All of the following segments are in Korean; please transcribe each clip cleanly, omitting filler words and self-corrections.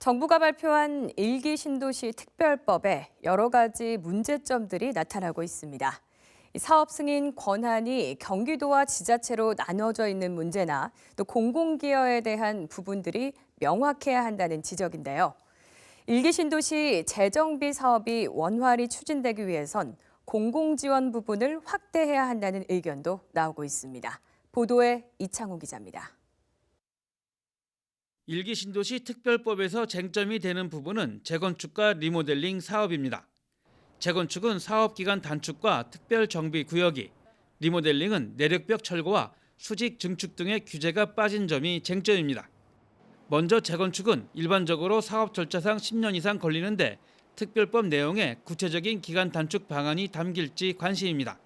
정부가 발표한 일기 신도시 특별법에 여러 가지 문제점들이 나타나고 있습니다. 사업 승인 권한이 경기도와 지자체로 나눠져 있는 문제나 또 공공기여에 대한 부분들이 명확해야 한다는 지적인데요. 일기 신도시 재정비 사업이 원활히 추진되기 위해선 공공지원 부분을 확대해야 한다는 의견도 나오고 있습니다. 보도에 이창호 기자입니다. 일기 신도시 특별법에서 쟁점이 되는 부분은 재건축과 리모델링 사업입니다. 재건축은 사업기간 단축과 특별 정비 구역이, 리모델링은 내력벽 철거와 수직 증축 등의 규제가 빠진 점이 쟁점입니다. 먼저 재건축은 일반적으로 사업 절차상 10년 이상 걸리는데 특별법 내용에 구체적인 기간 단축 방안이 담길지 관심입니다.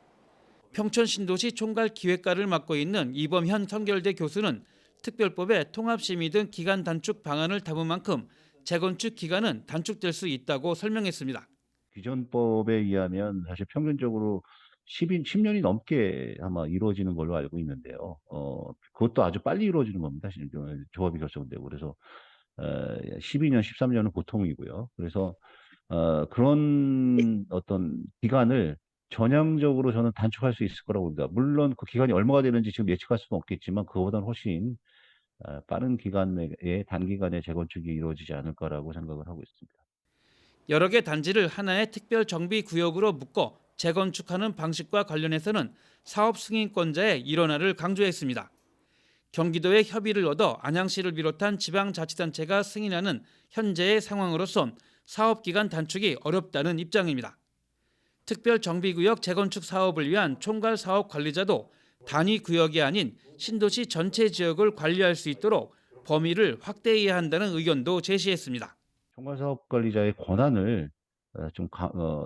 평촌 신도시 총괄 기획과를 맡고 있는 이범현 성결대 교수는 특별법에 통합심의 등 기간 단축 방안을 담은 만큼 재건축 기간은 단축될 수 있다고 설명했습니다. 기존 법에 의하면 사실 평균적으로 10년이 넘게 아마 이루어지는 걸로 알고 있는데요. 그것도 아주 빨리 이루어지는 겁니다. 조합이 결정되고. 그래서 12년, 13년은 보통이고요. 그래서 그런 어떤 기간을 전향적으로 저는 단축할 수 있을 거라고 봅니다. 물론 그 기간이 얼마가 되는지 지금 예측할 수는 없겠지만 그거보다는 훨씬 빠른 기간 내에 단기간에 재건축이 이루어지지 않을까라고 생각을 하고 있습니다. 여러 개 단지를 하나의 특별 정비 구역으로 묶어 재건축하는 방식과 관련해서는 사업 승인권자의 일원화를 강조했습니다. 경기도의 협의를 얻어 안양시를 비롯한 지방자치단체가 승인하는 현재의 상황으로선 사업기간 단축이 어렵다는 입장입니다. 특별정비구역 재건축 사업을 위한 총괄사업관리자도 단위 구역이 아닌 신도시 전체 지역을 관리할 수 있도록 범위를 확대해야 한다는 의견도 제시했습니다. 총괄사업관리자의 권한을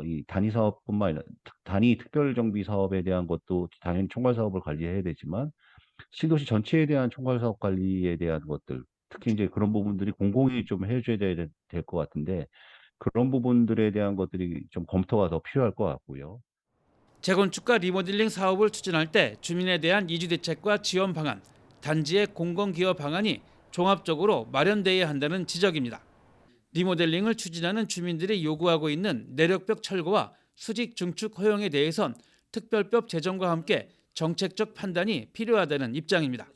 이 단위 사업뿐만 아니라 단위 특별정비 사업에 대한 것도 당연히 총괄사업을 관리해야 되지만 신도시 전체에 대한 총괄사업 관리에 대한 것들, 특히 이제 그런 부분들이 공공이 좀 해줘야 될 것 같은데 그런 부분들에 대한 것들이 좀 검토가 더 필요할 것 같고요. 재건축과 리모델링 사업을 추진할 때 주민에 대한 이주 대책과 지원 방안, 단지의 공공기여 방안이 종합적으로 마련돼야 한다는 지적입니다. 리모델링을 추진하는 주민들이 요구하고 있는 내력벽 철거와 수직 증축 허용에 대해선 특별법 제정과 함께 정책적 판단이 필요하다는 입장입니다.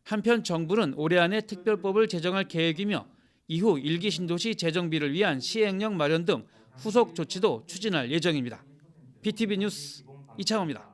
한편 정부는 올해 안에 특별법을 제정할 계획이며 이후 일기 신도시 재정비를 위한 시행령 마련 등 후속 조치도 추진할 예정입니다. BTV 뉴스 이창호입니다.